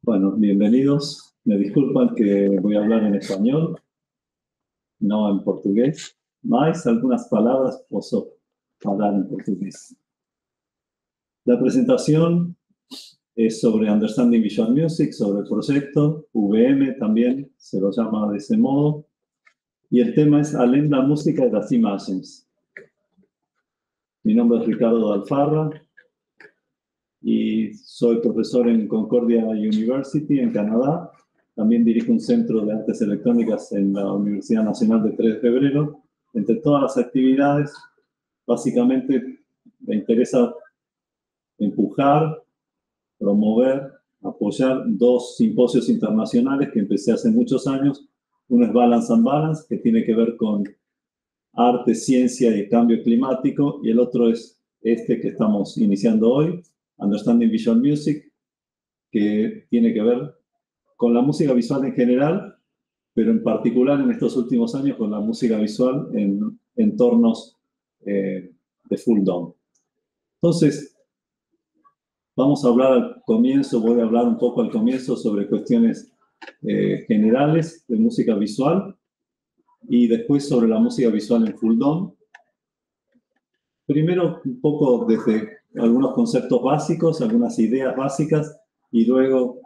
Bueno, bienvenidos. Me disculpan que voy a hablar en español, no en portugués. Más algunas palabras puedo hablar en portugués. La presentación es sobre Understanding Visual Music, sobre el proyecto, VM también se lo llama de ese modo. Y el tema es Além da música e das imagens. Mi nombre es Ricardo Alfarra y soy profesor en Concordia University en Canadá. También dirijo un centro de artes electrónicas en la Universidad Nacional de 3 de Febrero. Entre todas las actividades, básicamente me interesa empujar, promover, apoyar dos simposios internacionales que empecé hace muchos años. Uno es Balance and Balance, que tiene que ver con arte, ciencia y cambio climático, y el otro es este que estamos iniciando hoy, Understanding Visual Music, que tiene que ver con la música visual en general, pero en particular en estos últimos años con la música visual en entornos de Full Dome. Entonces, vamos a hablar al comienzo, voy a hablar un poco al comienzo sobre cuestiones generales de música visual y después sobre la música visual en Full Dome. Primero, un poco desde algunos conceptos básicos, algunas ideas básicas, y luego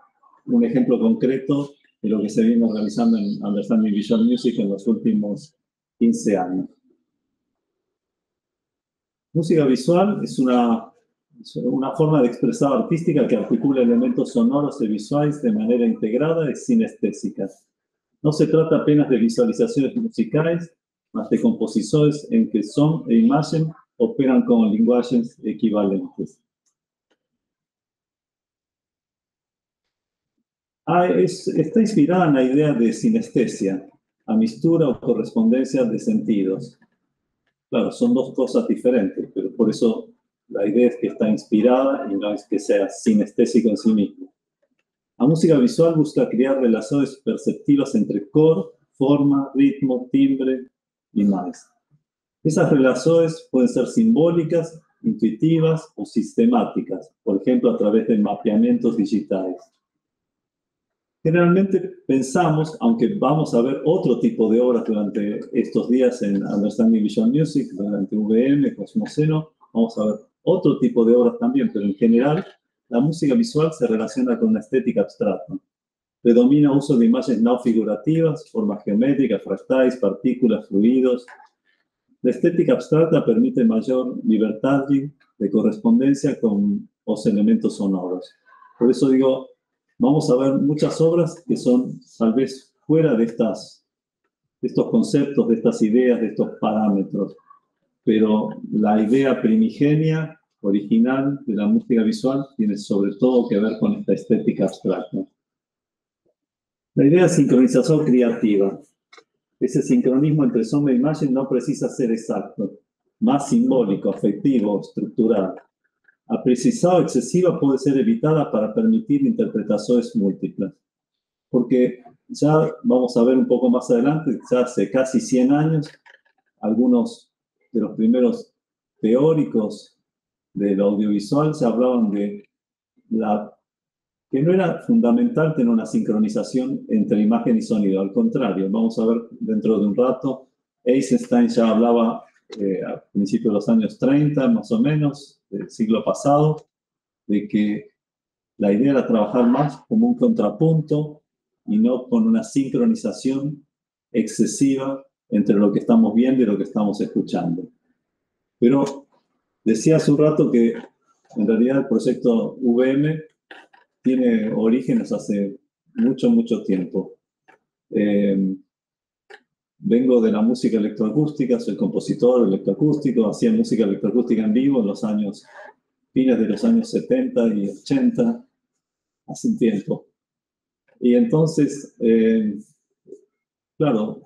un ejemplo concreto de lo que se viene realizando en Understanding Visual Music en los últimos 15 años. Música visual es una forma de expresar artística que articula elementos sonoros y visuales de manera integrada y sinestésica. No se trata apenas de visualizaciones musicales, mas de composiciones en que son e imagen operan como lenguajes equivalentes. Está inspirada en la idea de sinestesia, amistura o correspondencia de sentidos. Claro, son dos cosas diferentes, pero por eso la idea es que está inspirada y no es que sea sinestésico en sí mismo. La música visual busca crear relaciones perceptivas entre core, forma, ritmo, timbre y más. Esas relaciones pueden ser simbólicas, intuitivas o sistemáticas, por ejemplo, a través de mapeamientos digitales. Generalmente pensamos, aunque vamos a ver otro tipo de obras durante estos días en Understanding Visual Music, durante VM, Cosmoceno, vamos a ver otro tipo de obras también, pero en general la música visual se relaciona con una estética abstracta. Predomina uso de imágenes no figurativas, formas geométricas, fractales, partículas, fluidos. La estética abstracta permite mayor libertad de correspondencia con los elementos sonoros. Por eso digo, vamos a ver muchas obras que son tal vez fuera de estos conceptos, de estas ideas, de estos parámetros. Pero la idea primigenia, original de la música visual, tiene sobre todo que ver con esta estética abstracta. La idea de sincronización creativa. Ese sincronismo entre sombra e imagen no precisa ser exacto, más simbólico, afectivo, estructural. La precisión excesiva puede ser evitada para permitir interpretaciones múltiples. Porque ya vamos a ver un poco más adelante, ya hace casi 100 años, algunos de los primeros teóricos del audiovisual se hablaban de que no era fundamental tener una sincronización entre imagen y sonido. Al contrario, vamos a ver dentro de un rato, Eisenstein ya hablaba a principios de los años 30, más o menos, del siglo pasado, de que la idea era trabajar más como un contrapunto y no con una sincronización excesiva entre lo que estamos viendo y lo que estamos escuchando. Pero decía hace un rato que en realidad el proyecto VM tiene orígenes hace mucho, mucho tiempo. Vengo de la música electroacústica, soy compositor electroacústico, hacía música electroacústica en vivo en los fines de los años 70 y 80, hace un tiempo. Y entonces, claro,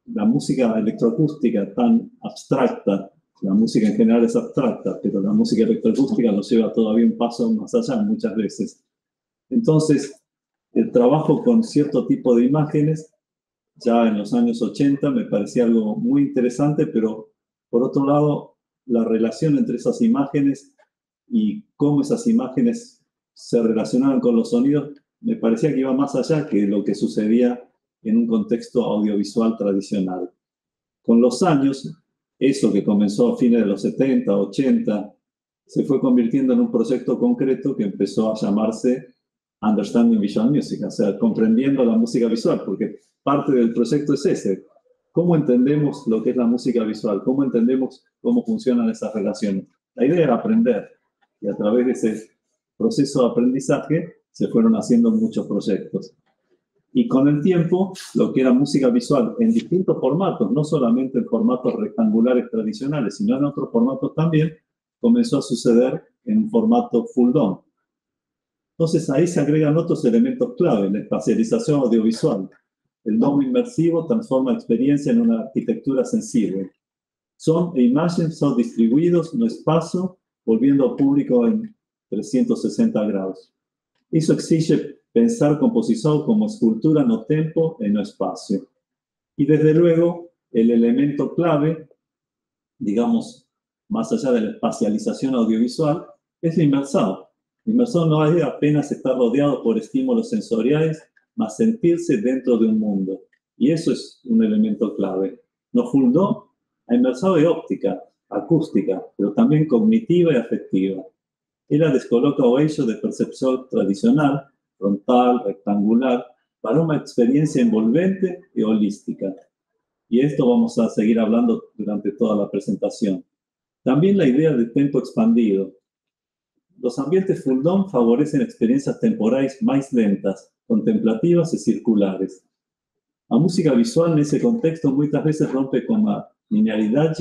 la música electroacústica tan abstracta, la música en general es abstracta, pero la música electroacústica nos lleva todavía un paso más allá muchas veces. Entonces, el trabajo con cierto tipo de imágenes, ya en los años 80, me parecía algo muy interesante, pero por otro lado, la relación entre esas imágenes y cómo esas imágenes se relacionaban con los sonidos me parecía que iba más allá que lo que sucedía en un contexto audiovisual tradicional. Con los años, eso que comenzó a fines de los 70, 80, se fue convirtiendo en un proyecto concreto que empezó a llamarse Understanding Visual Music, o sea, comprendiendo la música visual, porque parte del proyecto es ese. ¿Cómo entendemos lo que es la música visual? ¿Cómo entendemos cómo funcionan esas relaciones? La idea era aprender, y a través de ese proceso de aprendizaje se fueron haciendo muchos proyectos. Y con el tiempo, lo que era música visual en distintos formatos, no solamente en formatos rectangulares tradicionales, sino en otros formatos también, comenzó a suceder en formato full dome. Entonces ahí se agregan otros elementos clave, la espacialización audiovisual. El dome inmersivo transforma experiencia en una arquitectura sensible. Son e imágenes son distribuidos no espacio, volviendo al público en 360 grados. Eso exige pensar composición como escultura no tempo e no espacio. Y desde luego, el elemento clave, digamos, más allá de la espacialización audiovisual, es la inmersión. La inmersión no es apenas estar rodeado por estímulos sensoriales, más sentirse dentro de un mundo. Y eso es un elemento clave. No full dome, la inmersión es óptica, acústica, pero también cognitiva y afectiva. Ella descoloca o eixo de percepción tradicional, frontal, rectangular, para una experiencia envolvente y holística. Y esto vamos a seguir hablando durante toda la presentación. También la idea de tempo expandido. Los ambientes full dome favorecen experiencias temporales más lentas, contemplativas y circulares. La música visual en ese contexto muchas veces rompe con la linealidad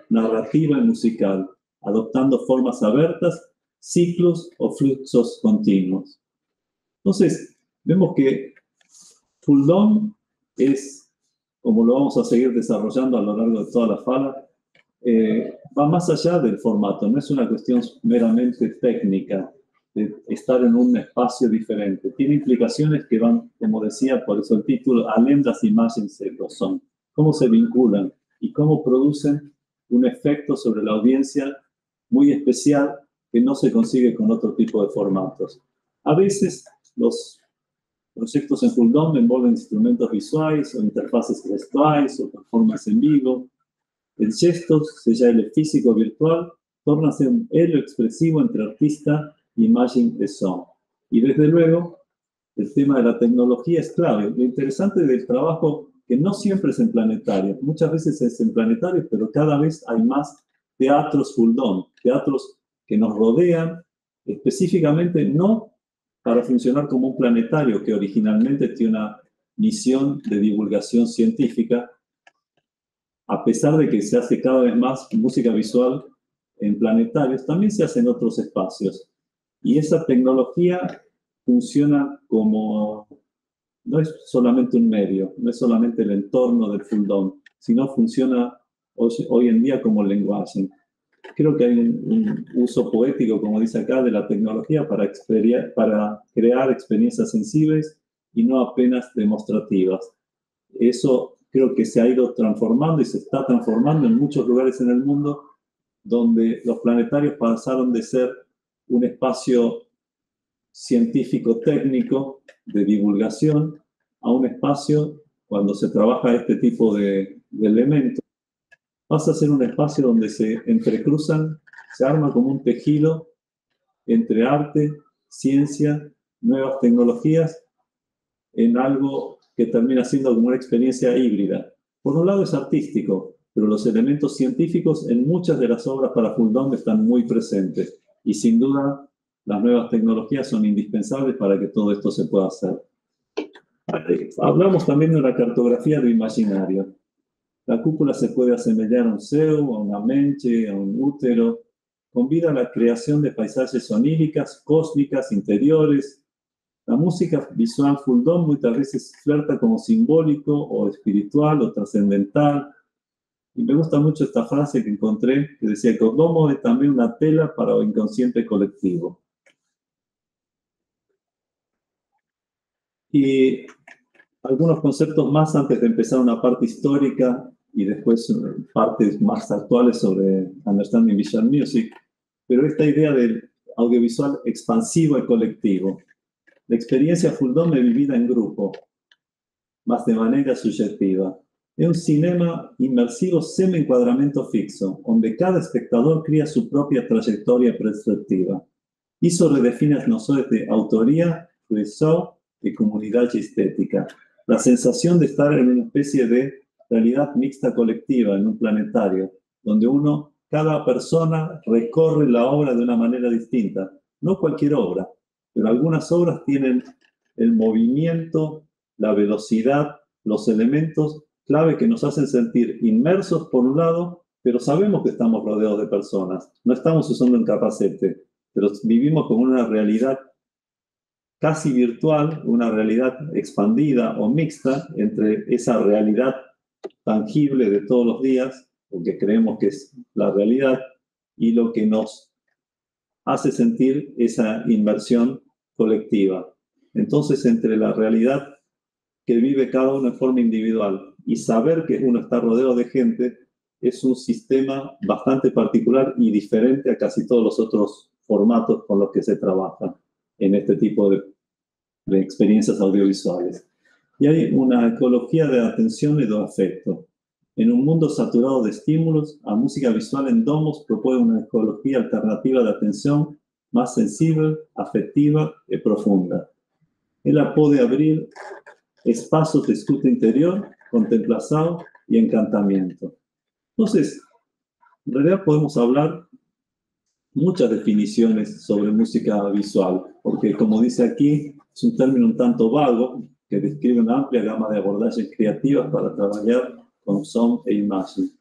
narrativa y musical, adoptando formas abiertas, ciclos o fluxos continuos. Entonces, vemos que full dome es, como lo vamos a seguir desarrollando a lo largo de toda la fala, va más allá del formato, no es una cuestión meramente técnica de estar en un espacio diferente. Tiene implicaciones que van, como decía, por eso el título, além das imágenes e do som. Cómo se vinculan y cómo producen un efecto sobre la audiencia muy especial que no se consigue con otro tipo de formatos. A veces los proyectos en full dome envuelven instrumentos visuales o interfaces gestuales o performance en vivo. El gesto, sea el físico virtual, torna a ser un hilo expresivo entre artista, imagen y son. Y desde luego, el tema de la tecnología es clave. Lo interesante del trabajo, que no siempre es en planetarios, muchas veces es en planetarios, pero cada vez hay más teatros full dome, teatros que nos rodean, específicamente no para funcionar como un planetario que originalmente tiene una misión de divulgación científica, a pesar de que se hace cada vez más música visual en planetarios, también se hace en otros espacios. Y esa tecnología funciona como, no es solamente un medio, no es solamente el entorno del full dome, sino funciona hoy en día como lenguaje. Creo que hay un uso poético, como dice acá, de la tecnología para crear experiencias sensibles y no apenas demostrativas. Eso creo que se ha ido transformando y se está transformando en muchos lugares en el mundo donde los planetarios pasaron de ser un espacio científico-técnico de divulgación a un espacio, cuando se trabaja este tipo de elementos, pasa a ser un espacio donde se entrecruzan, se arma como un tejido entre arte, ciencia, nuevas tecnologías, en algo que termina siendo como una experiencia híbrida. Por un lado es artístico, pero los elementos científicos en muchas de las obras para full dome están muy presentes. Y sin duda, las nuevas tecnologías son indispensables para que todo esto se pueda hacer. Hablamos también de una cartografía de imaginario. La cúpula se puede asemejar a un ceo, a una menche, a un útero. Convida a la creación de paisajes oníricas, cósmicas, interiores. La música visual full dome muchas veces flirta como simbólico o espiritual o trascendental. Y me gusta mucho esta frase que encontré que decía que el domo es también una tela para el inconsciente colectivo. Y algunos conceptos más antes de empezar una parte histórica y después partes más actuales sobre Understanding Visual Music, pero esta idea del audiovisual expansivo y colectivo. La experiencia fu donde vivida en grupo, más de manera subjetiva. Es un cinema inmersivo semi-encuadramento fixo, donde cada espectador crea su propia trayectoria perspectiva. Isso redefine as noções de autoría, fruição y comunidad estética. La sensación de estar en una especie de realidad mixta colectiva, en un planetario, donde cada persona recorre la obra de una manera distinta. No cualquier obra, pero algunas obras tienen el movimiento, la velocidad, los elementos clave que nos hacen sentir inmersos por un lado, pero sabemos que estamos rodeados de personas. No estamos usando un capacete, pero vivimos con una realidad casi virtual, una realidad expandida o mixta entre esa realidad tangible de todos los días, lo que creemos que es la realidad, y lo que nos hace sentir esa inmersión colectiva. Entonces, entre la realidad que vive cada uno en forma individual y saber que uno está rodeado de gente, es un sistema bastante particular y diferente a casi todos los otros formatos con los que se trabaja en este tipo de experiencias audiovisuales. Y hay una ecología de atención y de afecto. En un mundo saturado de estímulos, la música visual en domos propone una ecología alternativa de atención más sensible, afectiva y profunda. Ella puede abrir espacios de escucha interior, contemplación y encantamiento. Entonces, en realidad podemos hablar muchas definiciones sobre música visual, porque como dice aquí, es un término un tanto vago que describe una amplia gama de abordajes creativas para trabajar con son e imagen.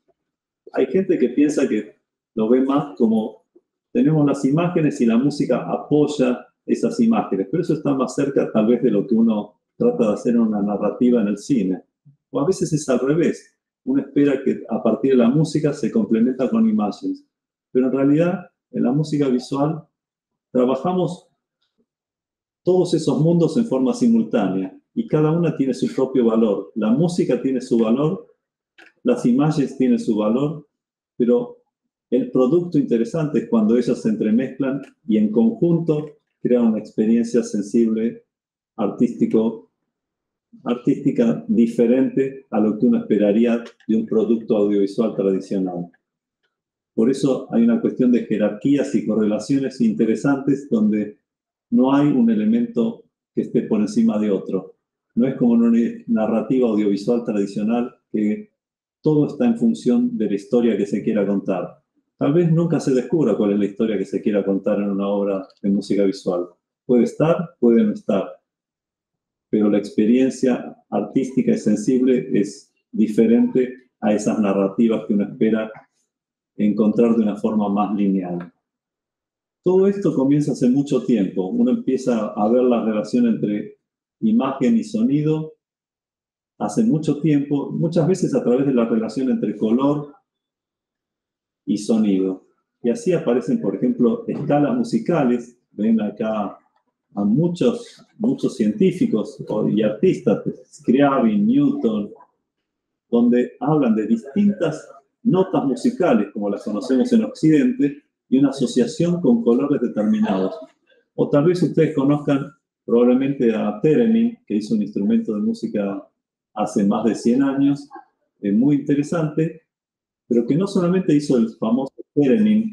Hay gente que piensa que lo ve más como tenemos las imágenes y la música apoya esas imágenes, pero eso está más cerca tal vez de lo que uno trata de hacer en una narrativa en el cine. O a veces es al revés. Uno espera que a partir de la música se complementa con imágenes. Pero en realidad, en la música visual, trabajamos todos esos mundos en forma simultánea y cada una tiene su propio valor. La música tiene su valor, las imágenes tienen su valor, pero el producto interesante es cuando ellas se entremezclan y en conjunto crean una experiencia sensible, artística diferente a lo que uno esperaría de un producto audiovisual tradicional. Por eso hay una cuestión de jerarquías y correlaciones interesantes donde no hay un elemento que esté por encima de otro. No es como en una narrativa audiovisual tradicional que todo está en función de la historia que se quiera contar. Tal vez nunca se descubra cuál es la historia que se quiera contar en una obra de música visual. Puede estar, puede no estar. Pero la experiencia artística y sensible es diferente a esas narrativas que uno espera encontrar de una forma más lineal. Todo esto comienza hace mucho tiempo. Uno empieza a ver la relación entre imagen y sonido hace mucho tiempo, muchas veces a través de la relación entre color y sonido. Y así aparecen, por ejemplo, escalas musicales. Ven acá a muchos científicos y artistas, Scriabin, Newton, donde hablan de distintas notas musicales, como las conocemos en Occidente, y una asociación con colores determinados. O tal vez ustedes conozcan probablemente a Theremin, que hizo un instrumento de música hace más de 100 años, muy interesante, pero que no solamente hizo el famoso Theremin,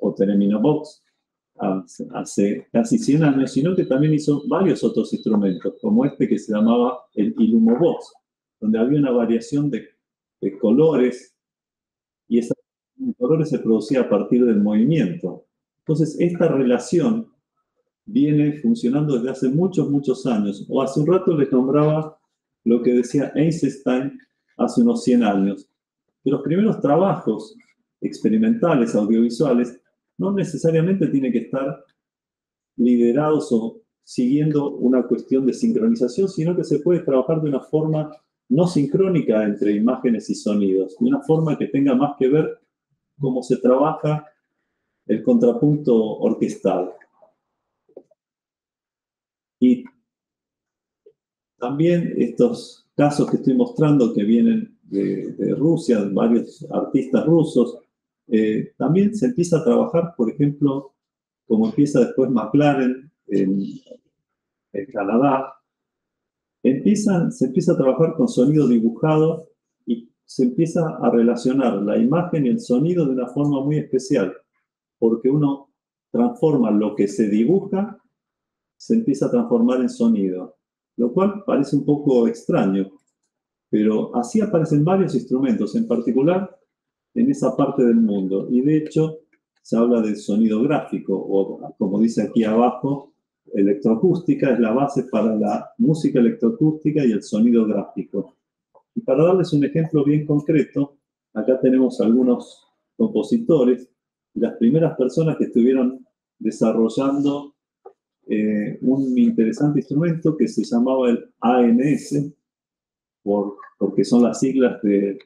o Theremin-o-Box, hace casi 100 años, sino que también hizo varios otros instrumentos, como este que se llamaba el Illumo-Box, donde había una variación de colores, y esa colores se producía a partir del movimiento. Entonces, esta relación viene funcionando desde hace muchos años. O hace un rato les nombraba lo que decía Eisenstein hace unos 100 años. Que los primeros trabajos experimentales, audiovisuales, no necesariamente tienen que estar liderados o siguiendo una cuestión de sincronización, sino que se puede trabajar de una forma no sincrónica entre imágenes y sonidos, de una forma que tenga más que ver cómo se trabaja el contrapunto orquestal. Y también estos casos que estoy mostrando que vienen de Rusia, varios artistas rusos, también se empieza a trabajar, por ejemplo, como empieza después McLaren en Canadá, se empieza a trabajar con sonido dibujado y se empieza a relacionar la imagen y el sonido de una forma muy especial, porque uno transforma lo que se dibuja, se empieza a transformar en sonido, lo cual parece un poco extraño, pero así aparecen varios instrumentos, en particular en esa parte del mundo, y de hecho se habla del sonido gráfico, o como dice aquí abajo, electroacústica es la base para la música electroacústica y el sonido gráfico. Y para darles un ejemplo bien concreto, acá tenemos algunos compositores y las primeras personas que estuvieron desarrollando un interesante instrumento que se llamaba el ANS, porque son las siglas de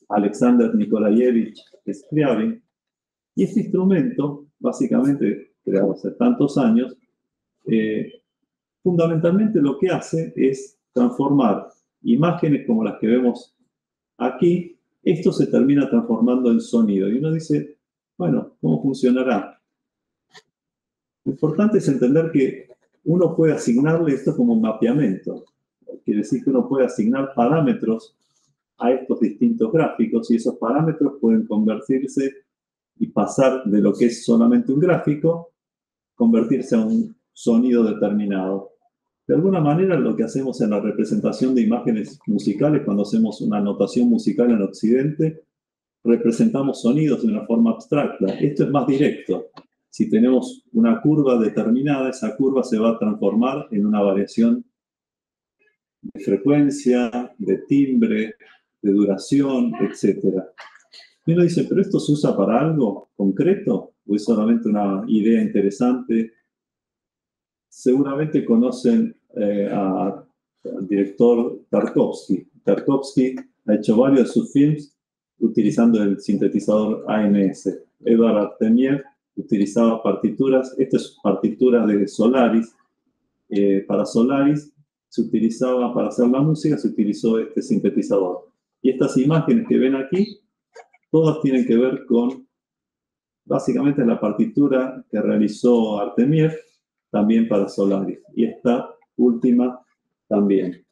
Alexander Nikolayevich Scriabin. Y este instrumento, básicamente creado hace tantos años, fundamentalmente lo que hace es transformar imágenes como las que vemos aquí. Esto se termina transformando en sonido. Y uno dice, bueno, ¿cómo funcionará? Lo importante es entender que uno puede asignarle esto como un mapeamiento. Quiere decir que uno puede asignar parámetros a estos distintos gráficos y esos parámetros pueden convertirse y pasar de lo que es solamente un gráfico, convertirse a un sonido determinado. De alguna manera, lo que hacemos en la representación de imágenes musicales, cuando hacemos una notación musical en Occidente, representamos sonidos de una forma abstracta. Esto es más directo. Si tenemos una curva determinada, esa curva se va a transformar en una variación de frecuencia, de timbre, de duración, etc. Y uno dice, ¿pero esto se usa para algo concreto o es solamente una idea interesante? Seguramente conocen al director Tarkovsky. Tarkovsky ha hecho varios de sus films utilizando el sintetizador ANS. Edward Artemiev utilizaba partituras, esta es partitura de Solaris. Para Solaris se utilizaba, para hacer la música, se utilizó este sintetizador. Y estas imágenes que ven aquí, todas tienen que ver con, básicamente, la partitura que realizó Artemiev, también para Solaris. Y esta última también.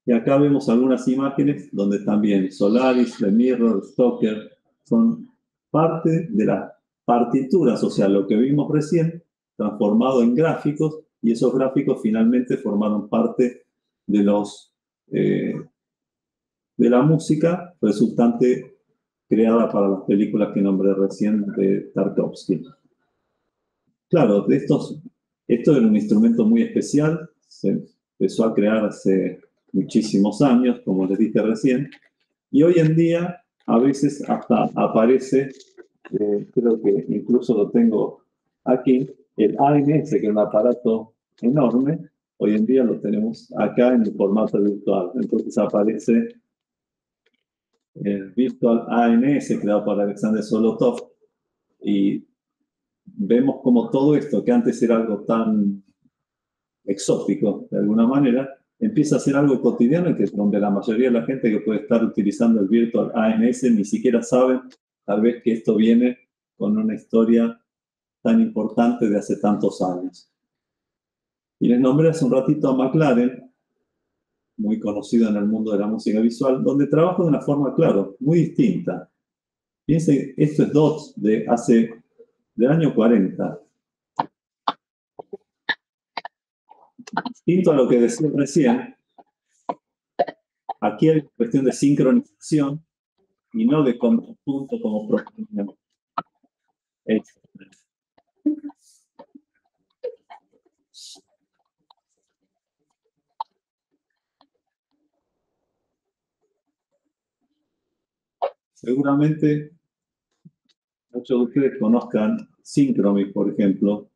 Y acá vemos algunas imágenes donde también Solaris, The Mirror, Stoker son parte de las partituras, o sea, lo que vimos recién, transformado en gráficos, y esos gráficos finalmente formaron parte de de la música resultante creada para las películas que nombré recién de Tarkovsky. Claro, esto era un instrumento muy especial, se empezó a crear hace muchísimos años, como les dije recién, y hoy en día a veces hasta aparece, creo que incluso lo tengo aquí, el ANS, que es un aparato enorme, hoy en día lo tenemos acá en el formato virtual. Entonces aparece el Virtual ANS creado por Alexander Solotov y vemos como todo esto, que antes era algo tan exótico de alguna manera, empieza a ser algo cotidiano, que es donde la mayoría de la gente que puede estar utilizando el Virtual ANS ni siquiera sabe tal vez que esto viene con una historia tan importante de hace tantos años. Y les nombré hace un ratito a McLaren, muy conocido en el mundo de la música visual, donde trabaja de una forma, claro, muy distinta. Piensen, esto es DOTS del año 40. Distinto a lo que decía recién, aquí hay cuestión de sincronización y no de contrapunto como proponía. Seguramente muchos de ustedes conozcan Synchrony, por ejemplo,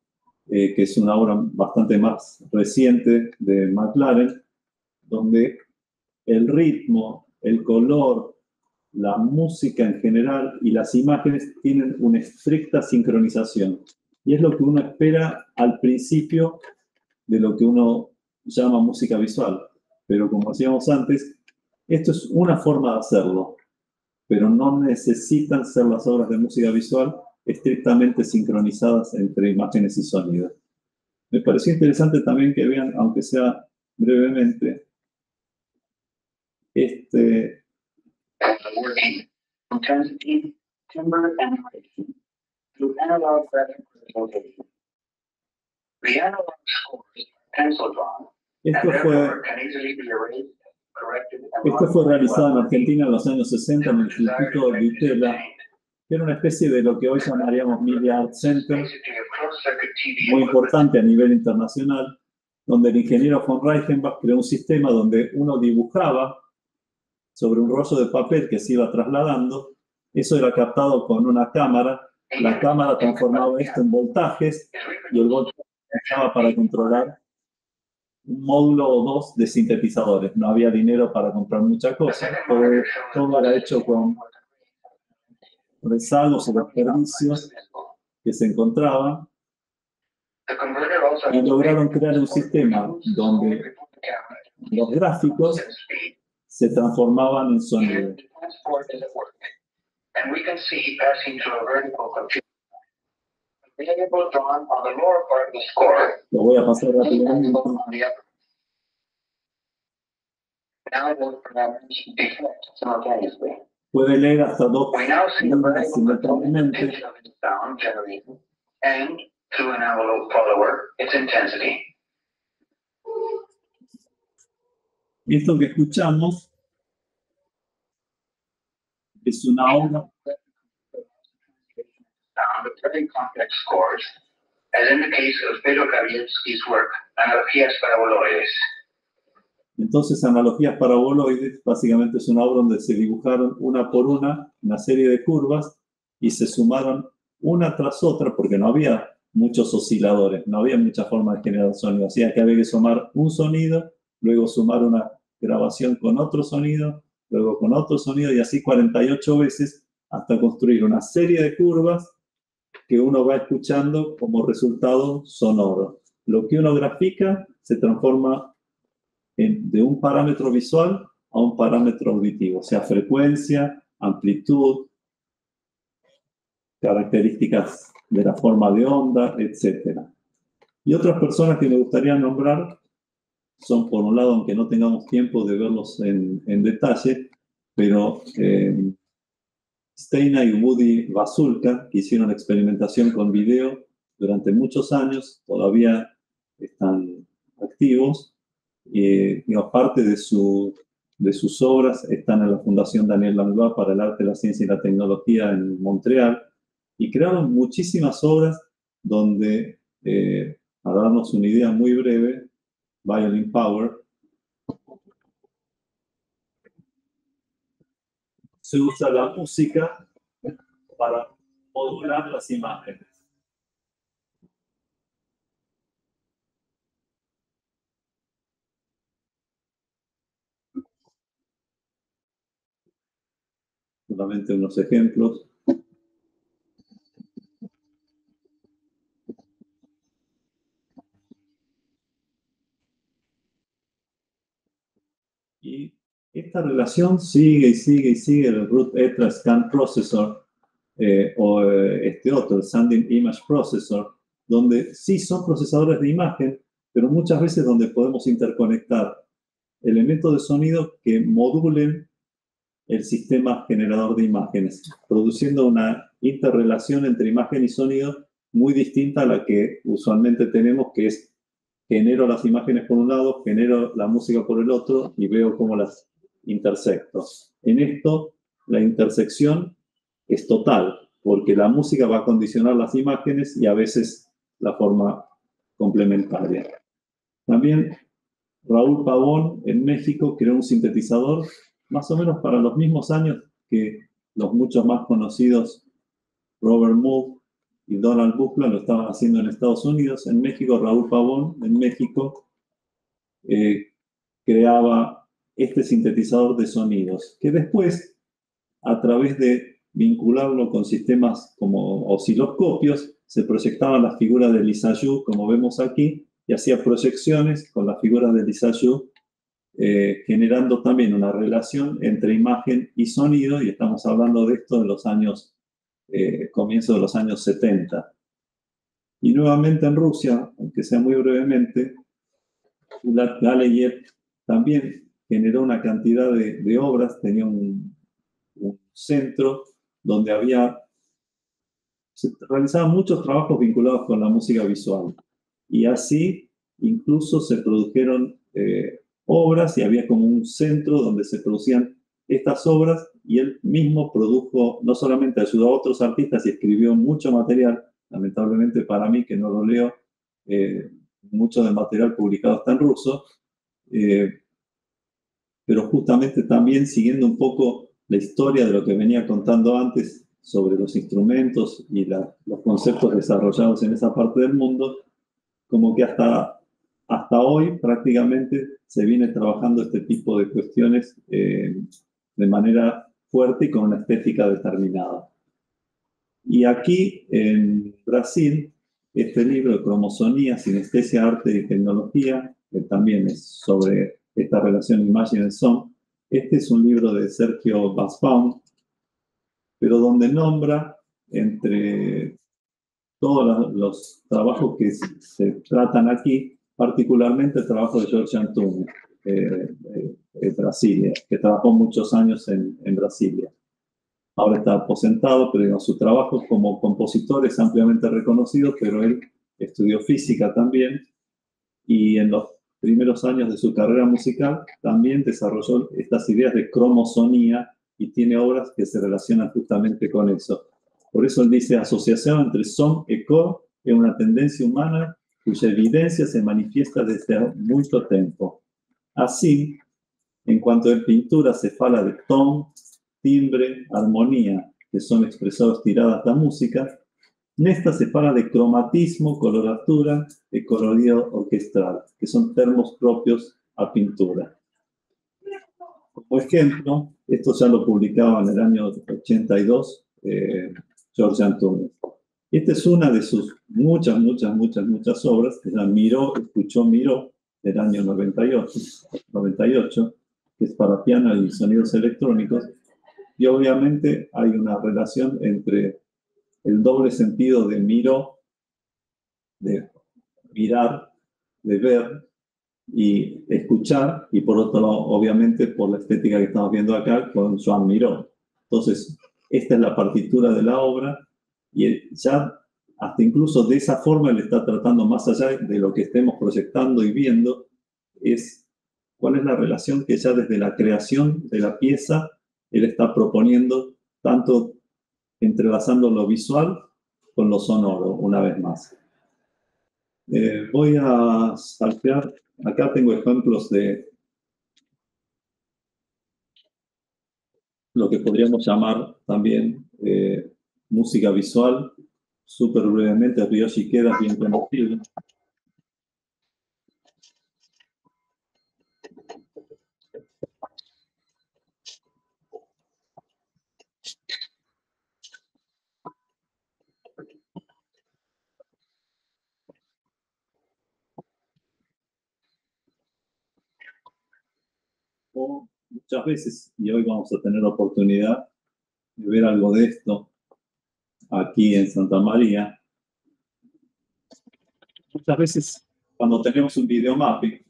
que es una obra bastante más reciente de McLaren, donde el ritmo, el color, la música en general y las imágenes tienen una estricta sincronización. Y es lo que uno espera al principio de lo que uno llama música visual. Pero como decíamos antes, esto es una forma de hacerlo, pero no necesitan ser las obras de música visual estrictamente sincronizadas entre imágenes y sonido. Me pareció interesante también que vean, aunque sea brevemente, esto fue realizado en Argentina en los años 60 en el Instituto Ditela, que era una especie de lo que hoy llamaríamos Media Art Center, muy importante a nivel internacional, donde el ingeniero von Reichenbach creó un sistema donde uno dibujaba sobre un rollo de papel que se iba trasladando. Eso era captado con una cámara. La cámara transformaba esto en voltajes y el voltaje usaba para controlar un módulo o dos de sintetizadores. No había dinero para comprar muchas cosas. Todo era hecho con rezagos o desperdicios que se encontraban. Y lograron crear un sistema donde los gráficos se transformaban en sonido. Lo voy a pasar rápidamente. Puede leer hasta dos líneas simultáneamente. Esto que escuchamos es una obra very complex scores, as in the case of Pedro Kavinsky's work, Analogías Paraboloides. Entonces, Analogías Paraboloides básicamente es una obra donde se dibujaron una por una serie de curvas y se sumaron una tras otra porque no había muchos osciladores, no había mucha forma de generar sonido. Así que había que sumar un sonido, luego sumar una grabación con otro sonido, luego con otro sonido y así 48 veces hasta construir una serie de curvas que uno va escuchando como resultado sonoro. Lo que uno grafica se transforma de un parámetro visual a un parámetro auditivo, o sea, frecuencia, amplitud, características de la forma de onda, etc. Y otras personas que me gustaría nombrar son, por un lado, aunque no tengamos tiempo de verlos en detalle, pero Steina y Woody Basulka, que hicieron experimentación con video durante muchos años, todavía están activos. Parte de sus obras están en la Fundación Daniel Langlois para el Arte, la Ciencia y la Tecnología en Montreal, y crearon muchísimas obras donde, para darnos una idea muy breve, Violin Power, se usa la música para modular las imágenes. Solamente unos ejemplos. Y esta relación sigue y sigue y sigue el Root Etra Scan Processor este otro, el Sending Image Processor, donde sí son procesadores de imagen, pero muchas veces donde podemos interconectar elementos de sonido que modulen el sistema generador de imágenes, produciendo una interrelación entre imagen y sonido muy distinta a la que usualmente tenemos, que es genero las imágenes por un lado, genero la música por el otro y veo cómo las intersecto. En esto, la intersección es total, porque la música va a condicionar las imágenes y a veces la forma complementaria. También Raúl Pavón en México creó un sintetizador más o menos para los mismos años que los muchos más conocidos Robert Moog y Donald Buchla lo estaban haciendo en Estados Unidos. En México, Raúl Pavón, en México, creaba este sintetizador de sonidos, que después, a través de vincularlo con sistemas como osciloscopios, se proyectaban las figuras de Lissajous, como vemos aquí, y hacía proyecciones con las figuras de Lissajous, generando también una relación entre imagen y sonido, y estamos hablando de esto en los años, comienzo de los años 70. Y nuevamente en Rusia, aunque sea muy brevemente, Galeyev también generó una cantidad de obras, tenía un centro donde se realizaban muchos trabajos vinculados con la música visual. Y así incluso se produjeron obras y había como un centro donde se producían estas obras y él mismo produjo, no solamente ayudó a otros artistas y escribió mucho material, lamentablemente para mí que no lo leo, mucho del material publicado está en ruso, pero justamente también siguiendo un poco la historia de lo que venía contando antes sobre los instrumentos y los conceptos desarrollados en esa parte del mundo, como que hasta hoy prácticamente se viene trabajando este tipo de cuestiones de manera fuerte y con una estética determinada. Y aquí en Brasil, este libro, Cromosonía, Sinestesia, Arte y Tecnología, que también es sobre esta relación Imagine and Sound, este es un libro de Sergio Basbaum, pero donde nombra entre todos los trabajos que se tratan aquí, particularmente el trabajo de Jorge Antunes, de Brasilia, que trabajó muchos años en Brasilia. Ahora está aposentado, pero digamos, su trabajo como compositor es ampliamente reconocido, pero él estudió física también y en los primeros años de su carrera musical también desarrolló estas ideas de cromosonía y tiene obras que se relacionan justamente con eso. Por eso él dice, asociación entre son y cor es una tendencia humana cuya evidencia se manifiesta desde mucho tiempo. Así, en cuanto a pintura se fala de ton, timbre, armonía, que son expresados tiradas da música, nesta se fala de cromatismo, coloratura y colorido orquestral, que son termos propios a pintura. Como ejemplo, esto ya lo publicaba en el año 82 Jorge Antunes. Esta es una de sus muchas obras, que se llama Miró, escuchó, miró, del año 98, que es para piano y sonidos electrónicos, y obviamente hay una relación entre el doble sentido de miró, de mirar, de ver, y escuchar, y por otro lado, obviamente, por la estética que estamos viendo acá, con Joan Miró. Entonces, esta es la partitura de la obra, y ya hasta incluso de esa forma él está tratando, más allá de lo que estemos proyectando y viendo, es cuál es la relación que ya desde la creación de la pieza él está proponiendo, tanto entrelazando lo visual con lo sonoro, una vez más. Voy a saltear, acá tengo ejemplos de lo que podríamos llamar también música visual, súper brevemente, Ryoshi Ikeda, bien conocido. O muchas veces, y hoy vamos a tener la oportunidad de ver algo de esto aquí en Santa María. Muchas veces, cuando tenemos un videomapping,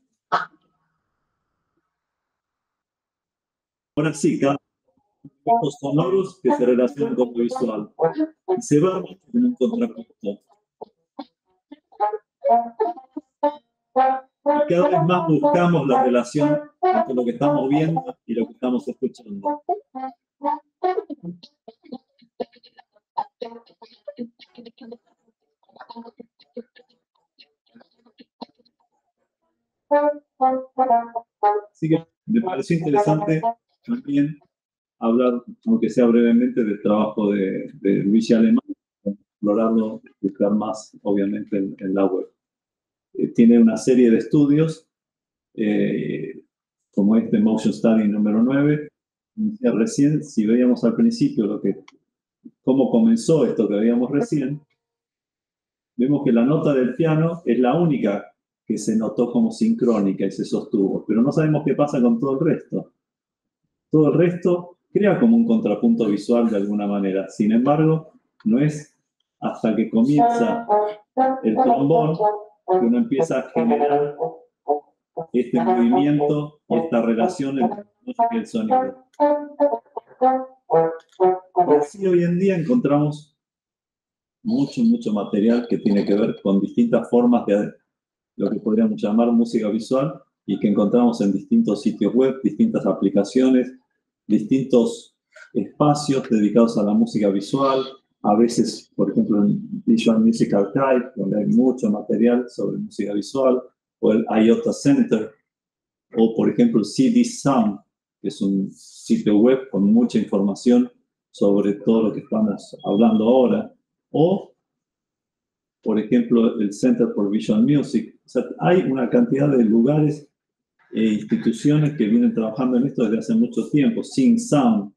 ahora sí, cada efectos sonoros que se relacionan con lo visual. Y se va en un contrapunto. Y cada vez más buscamos la relación entre lo que estamos viendo y lo que estamos escuchando. Así que me pareció interesante también hablar, aunque sea brevemente, del trabajo de Luigi Alemán, explorarlo, buscar más, obviamente, en la web. Tiene una serie de estudios, como este Motion Study número 9. Recién, si veíamos al principio cómo comenzó esto que veíamos recién, vemos que la nota del piano es la única que se notó como sincrónica y se sostuvo, pero no sabemos qué pasa con todo el resto. Todo el resto crea como un contrapunto visual de alguna manera. Sin embargo, no es hasta que comienza el trombón, que uno empieza a generar este movimiento y esta relación entre la música y el sonido. Y así hoy en día encontramos mucho material que tiene que ver con distintas formas de lo que podríamos llamar música visual y que encontramos en distintos sitios web, distintas aplicaciones, distintos espacios dedicados a la música visual, a veces, por ejemplo, en Visual Music Archive, donde hay mucho material sobre música visual, o el IOTA Center, o por ejemplo el CD Sound, que es un sitio web con mucha información sobre todo lo que estamos hablando ahora, o por ejemplo el Center for Visual Music. O sea, hay una cantidad de lugares e instituciones que vienen trabajando en esto desde hace mucho tiempo. Sing Sound,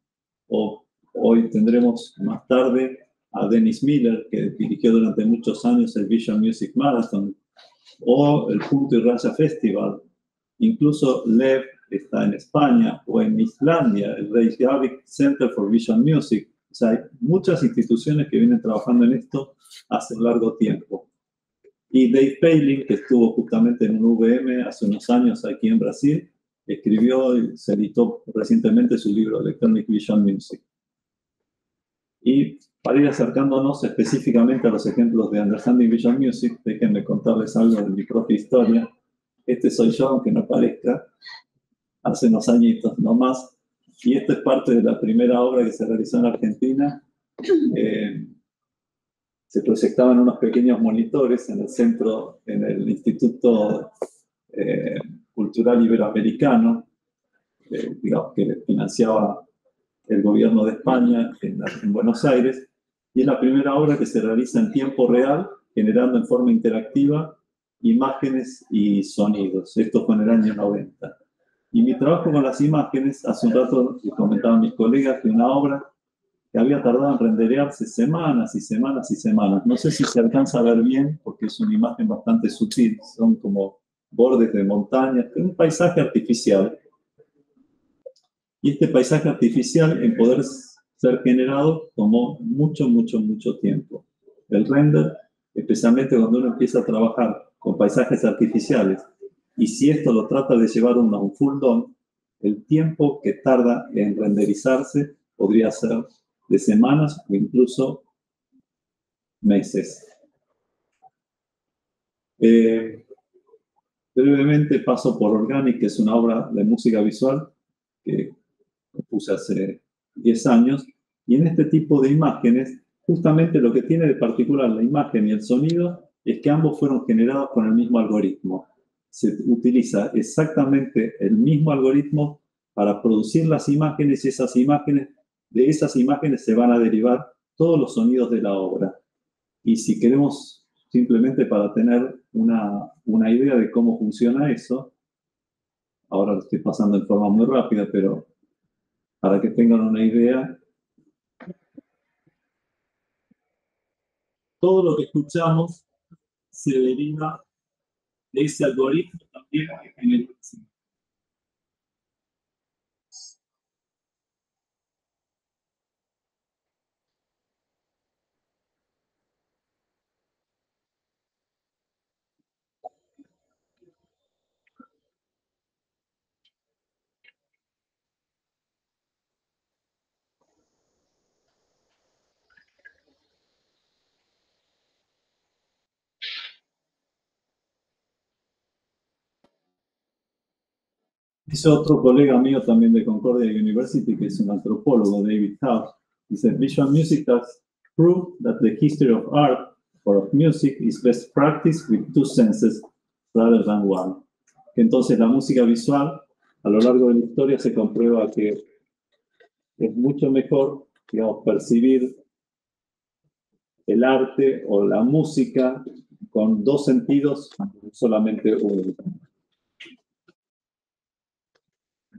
o hoy tendremos más tarde a Dennis Miller, que dirigió durante muchos años el Visual Music Marathon, o el Punto y Raya Festival. Incluso LEV está en España, o en Islandia, el Reykjavik Center for Visual Music. O sea, hay muchas instituciones que vienen trabajando en esto hace un largo tiempo. Y Dave Palin, que estuvo justamente en un VM hace unos años aquí en Brasil, escribió y se editó recientemente su libro Electronic Visual Music. Y para ir acercándonos específicamente a los ejemplos de Understanding Visual Music, déjenme contarles algo de mi propia historia. Este soy yo, aunque no parezca, hace unos añitos, no más. Y esta es parte de la primera obra que se realizó en Argentina. Se proyectaban unos pequeños monitores en el centro, en el Instituto Cultural Iberoamericano, digamos, que financiaba el gobierno de España en Buenos Aires, y es la primera obra que se realiza en tiempo real, generando en forma interactiva imágenes y sonidos. Esto fue en el año 90. Y mi trabajo con las imágenes, hace un rato comentaban mis colegas que una obra que había tardado en renderearse semanas y semanas y semanas. No sé si se alcanza a ver bien, porque es una imagen bastante sutil, son como bordes de montañas, un paisaje artificial. Y este paisaje artificial, en poder ser generado, tomó mucho tiempo. El render, especialmente cuando uno empieza a trabajar con paisajes artificiales, y si esto lo trata de llevar uno a un full DOM, el tiempo que tarda en renderizarse podría ser de semanas o incluso meses. Brevemente paso por Organic, que es una obra de música visual que puse hace 10 años, y en este tipo de imágenes, justamente lo que tiene de particular la imagen y el sonido es que ambos fueron generados con el mismo algoritmo. Se utiliza exactamente el mismo algoritmo para producir las imágenes, y de esas imágenes se van a derivar todos los sonidos de la obra. Y si queremos, simplemente para tener una idea de cómo funciona eso, ahora lo estoy pasando en forma muy rápida, pero para que tengan una idea, todo lo que escuchamos se deriva de ese algoritmo también que genera. Dice otro colega mío también de Concordia University, que es un antropólogo, David House, dice, Visual Music has proved that the history of art or of music is best practiced with two senses rather than one. Entonces la música visual, a lo largo de la historia se comprueba que es mucho mejor, digamos, percibir el arte o la música con dos sentidos, solamente uno.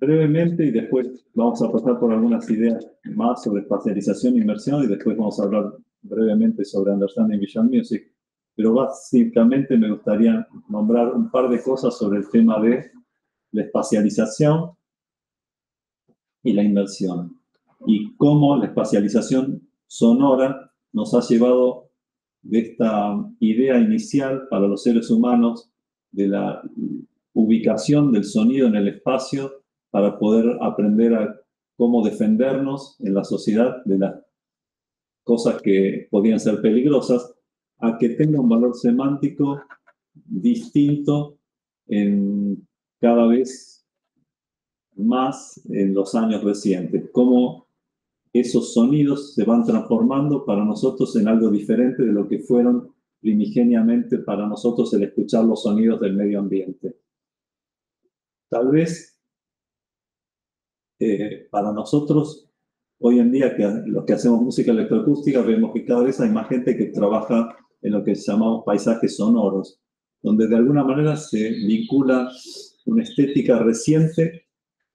Brevemente, y después vamos a pasar por algunas ideas más sobre espacialización e inmersión, y después vamos a hablar brevemente sobre Understanding Visual Music. Pero básicamente me gustaría nombrar un par de cosas sobre el tema de la espacialización y la inmersión, y cómo la espacialización sonora nos ha llevado de esta idea inicial para los seres humanos de la ubicación del sonido en el espacio para poder aprender a cómo defendernos en la sociedad de las cosas que podían ser peligrosas, a que tenga un valor semántico distinto en cada vez más en los años recientes. Cómo esos sonidos se van transformando para nosotros en algo diferente de lo que fueron primigeniamente para nosotros el escuchar los sonidos del medio ambiente. Tal vez para nosotros, hoy en día, los que hacemos música electroacústica, vemos que cada vez hay más gente que trabaja en lo que llamamos paisajes sonoros, donde de alguna manera se vincula una estética reciente,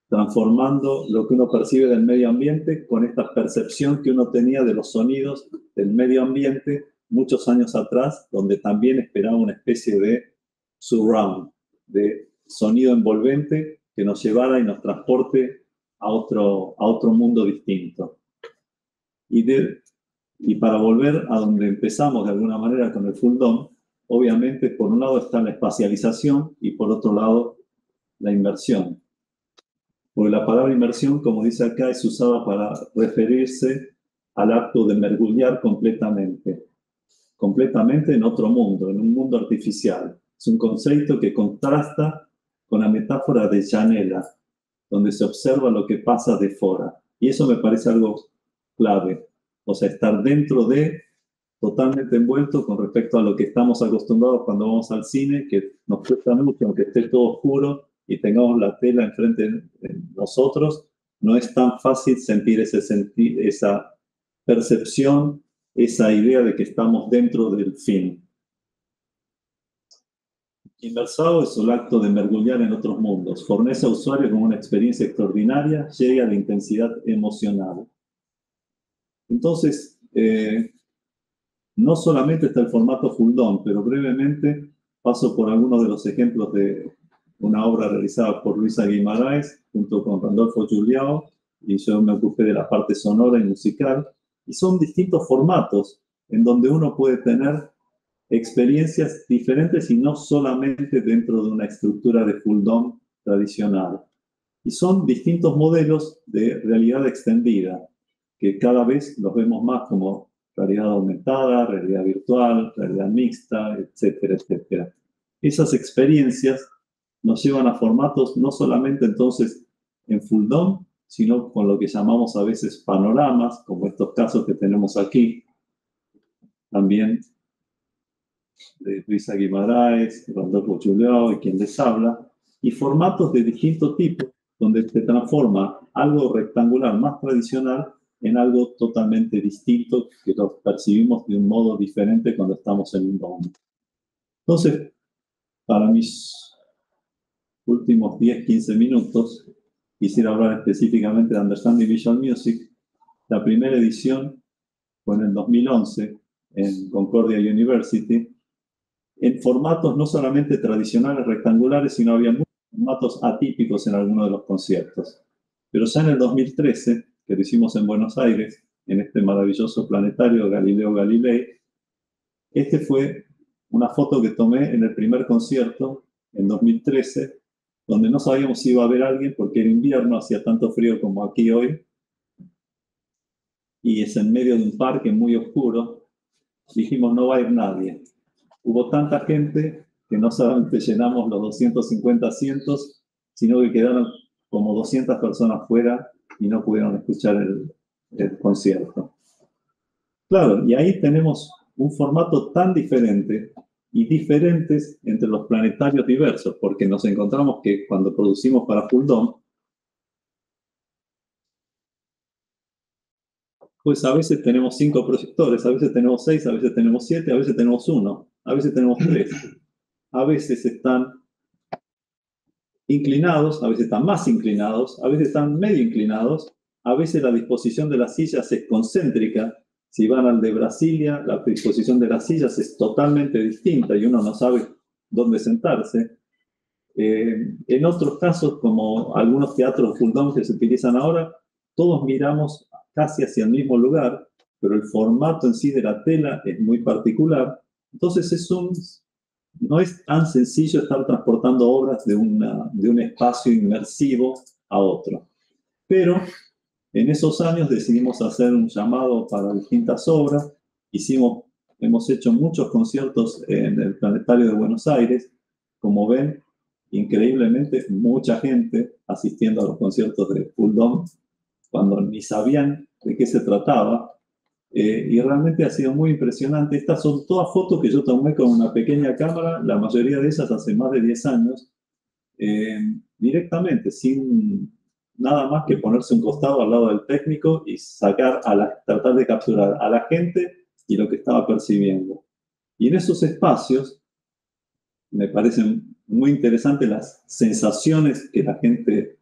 transformando lo que uno percibe del medio ambiente con esta percepción que uno tenía de los sonidos del medio ambiente muchos años atrás, donde también esperaba una especie de surround, de sonido envolvente que nos llevara y nos transporte a otro mundo distinto. Y para volver a donde empezamos de alguna manera con el Full Dome, obviamente por un lado está la espacialización y por otro lado la inmersión. Porque la palabra inmersión, como dice acá, es usada para referirse al acto de mergullar completamente en otro mundo, en un mundo artificial. Es un concepto que contrasta con la metáfora de Janela, donde se observa lo que pasa de fuera. Y eso me parece algo clave. O sea, estar dentro de, totalmente envuelto con respecto a lo que estamos acostumbrados cuando vamos al cine, que nos cuesta mucho, aunque esté todo oscuro y tengamos la tela enfrente de nosotros, no es tan fácil sentir esa percepción, esa idea de que estamos dentro del film. Inmersado es el acto de mergullar en otros mundos. Fornece a usuarios con una experiencia extraordinaria, llega a la intensidad emocional. Entonces, no solamente está el formato Full Dome, pero brevemente paso por algunos de los ejemplos de una obra realizada por Luisa Guimaraes junto con Randolfo Giuliao, y yo me ocupé de la parte sonora y musical, y son distintos formatos en donde uno puede tener experiencias diferentes y no solamente dentro de una estructura de Full Dome tradicional. Y son distintos modelos de realidad extendida, que cada vez los vemos más como realidad aumentada, realidad virtual, realidad mixta, etcétera, etcétera. Esas experiencias nos llevan a formatos no solamente entonces en Full Dome, sino con lo que llamamos a veces panoramas, como estos casos que tenemos aquí, también de Luisa Guimaraes, Randolfo Giuliao y quien les habla, y formatos de distinto tipo, donde se transforma algo rectangular más tradicional en algo totalmente distinto, que lo percibimos de un modo diferente cuando estamos en un dome. Entonces, para mis últimos 10-15 minutos, quisiera hablar específicamente de Understanding Visual Music. La primera edición fue en el 2011 en Concordia University, en formatos no solamente tradicionales rectangulares, sino había muchos formatos atípicos en algunos de los conciertos. Pero ya en el 2013, que lo hicimos en Buenos Aires, en este maravilloso planetario Galileo Galilei, este fue una foto que tomé en el primer concierto, en 2013, donde no sabíamos si iba a haber alguien porque era invierno, hacía tanto frío como aquí hoy, y es en medio de un parque muy oscuro. Dijimos, no va a ir nadie. Hubo tanta gente que no solamente llenamos los 250 asientos, sino que quedaron como 200 personas fuera y no pudieron escuchar el concierto. Claro, y ahí tenemos un formato tan diferente y diferentes entre los planetarios diversos, porque nos encontramos que cuando producimos para Full Dome, pues a veces tenemos 5 proyectores, a veces tenemos 6, a veces tenemos 7, a veces tenemos 1, a veces tenemos 3. A veces están inclinados, a veces están más inclinados, a veces están medio inclinados, a veces la disposición de las sillas es concéntrica. Si van al de Brasilia, la disposición de las sillas es totalmente distinta y uno no sabe dónde sentarse. En otros casos, como algunos teatros Full Dome que se utilizan ahora, todos miramos casi hacia el mismo lugar, pero el formato en sí de la tela es muy particular. Entonces no es tan sencillo estar transportando obras de un espacio inmersivo a otro. Pero en esos años decidimos hacer un llamado para distintas obras. Hemos hecho muchos conciertos en el Planetario de Buenos Aires. Como ven, increíblemente mucha gente asistiendo a los conciertos de Full Dome cuando ni sabían de qué se trataba. Y realmente ha sido muy impresionante. Estas son todas fotos que yo tomé con una pequeña cámara, la mayoría de ellas hace más de 10 años, directamente, sin nada más que ponerse un costado al lado del técnico y tratar de capturar a la gente y lo que estaba percibiendo. Y en esos espacios me parecen muy interesantes las sensaciones que la gente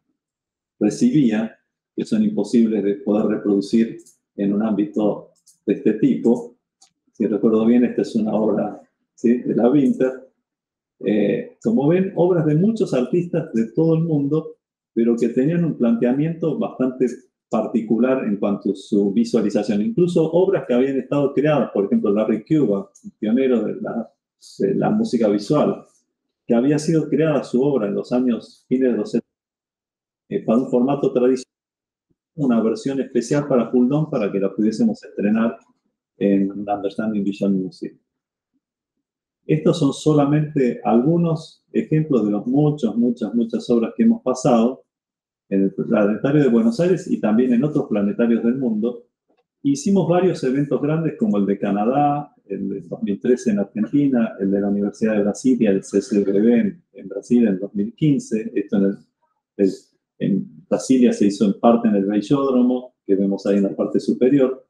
recibía, que son imposibles de poder reproducir en un ámbito de este tipo. Si recuerdo bien, esta es una obra, ¿sí?, de la Winter. Como ven, obras de muchos artistas de todo el mundo, pero que tenían un planteamiento bastante particular en cuanto a su visualización. Incluso obras que habían estado creadas, por ejemplo, Larry Cuba, un pionero de la música visual, que había sido creada su obra en los fines de los 70, para un formato tradicional, una versión especial para Full Dome para que la pudiésemos estrenar en Understanding Vision Music. Estos son solamente algunos ejemplos de los muchas obras que hemos pasado en el Planetario de Buenos Aires y también en otros planetarios del mundo. Hicimos varios eventos grandes como el de Canadá, el de 2013 en Argentina, el de la Universidad de Brasilia, el CCBB en Brasil en 2015. Esto en Brasilia se hizo en parte en el Bellódromo, que vemos ahí en la parte superior.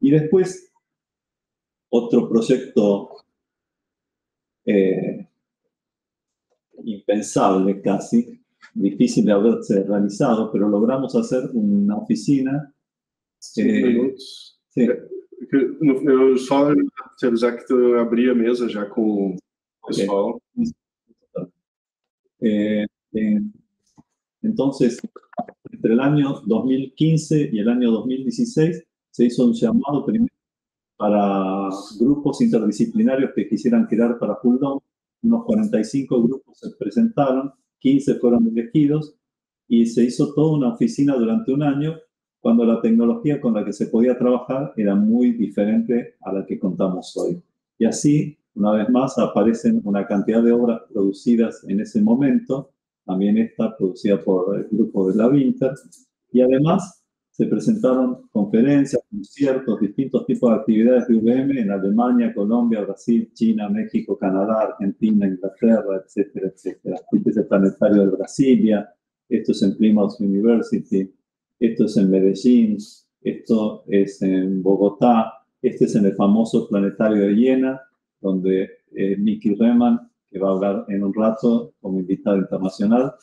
Y después, otro proyecto impensable casi, difícil de haberse realizado, pero logramos hacer una oficina. 5 minutos. Sí. Eu só te avisar que tu abri a mesa já com o pessoal. Entonces, entre el año 2015 y el año 2016 se hizo un llamado primero para grupos interdisciplinarios que quisieran crear para Full Dome. Unos 45 grupos se presentaron, 15 fueron elegidos y se hizo toda una oficina durante un año cuando la tecnología con la que se podía trabajar era muy diferente a la que contamos hoy. Y así, una vez más, aparecen una cantidad de obras producidas en ese momento, también esta producida por el grupo de la Winter, y además se presentaron conferencias, conciertos, distintos tipos de actividades de UVM en Alemania, Colombia, Brasil, China, México, Canadá, Argentina, Inglaterra, etcétera, etcétera. Este es el Planetario de Brasilia, esto es en Plymouth University, esto es en Medellín, esto es en Bogotá, este es en el famoso Planetario de Jena, donde Mickey Reman, que va a hablar en un rato como invitado internacional,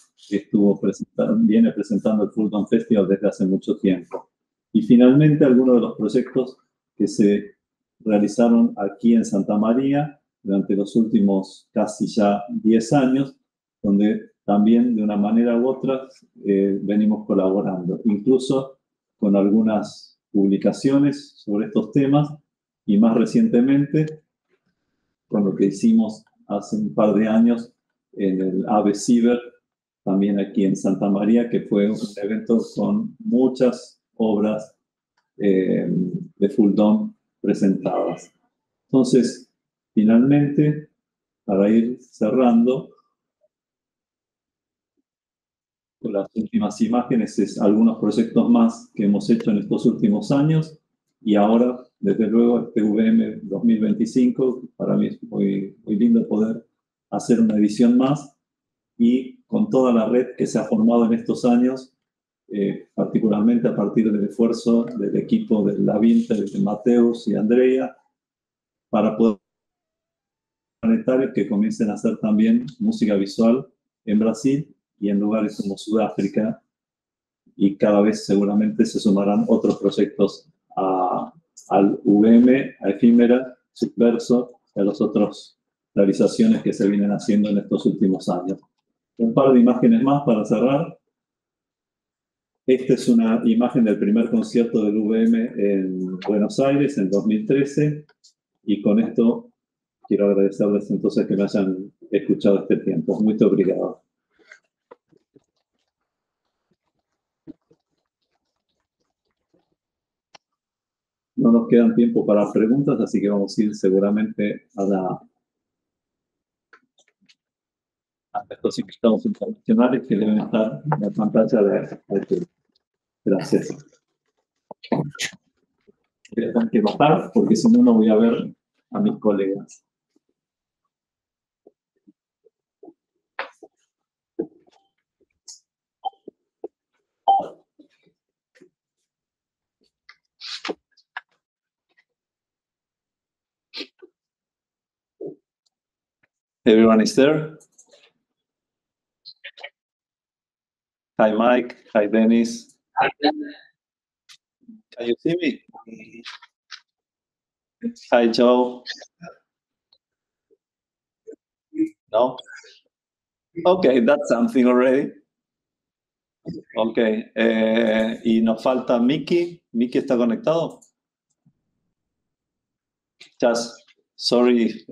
viene presentando el Full Dome Festival desde hace mucho tiempo. Y finalmente, algunos de los proyectos que se realizaron aquí en Santa María durante los últimos casi ya 10 años, donde también de una manera u otra venimos colaborando, incluso con algunas publicaciones sobre estos temas y más recientemente con lo que hicimos hace un par de años en el AVE Ciber, también aquí en Santa María, que fue un evento con muchas obras de Full Dome presentadas. Entonces, finalmente, para ir cerrando, con las últimas imágenes es algunos proyectos más que hemos hecho en estos últimos años y ahora, desde luego, este UVM 2025, para mí es muy lindo poder hacer una edición más y con toda la red que se ha formado en estos años, particularmente a partir del esfuerzo del equipo de la Winter, de Mateus y Andrea, para poder planetarios que comiencen a hacer también música visual en Brasil y en lugares como Sudáfrica, y cada vez seguramente se sumarán otros proyectos al UVM, a Efímera, Subverso y a las otras realizaciones que se vienen haciendo en estos últimos años. Un par de imágenes más para cerrar. Esta es una imagen del primer concierto del UVM en Buenos Aires en 2013 y con esto quiero agradecerles entonces que me hayan escuchado este tiempo. Muy obrigado. No nos quedan tiempo para preguntas, así que vamos a ir seguramente a estos invitados internacionales que deben estar en la pantalla de YouTube. Gracias. Voy a tener que bajar porque si no, no voy a ver a mis colegas. Everyone is there? Hi, Mike. Hi, Dennis. Can you see me? Hi, Joe. No? Okay, that's something already. Okay. Y nos falta Mickey. ¿Mickey está conectado? Just, sorry.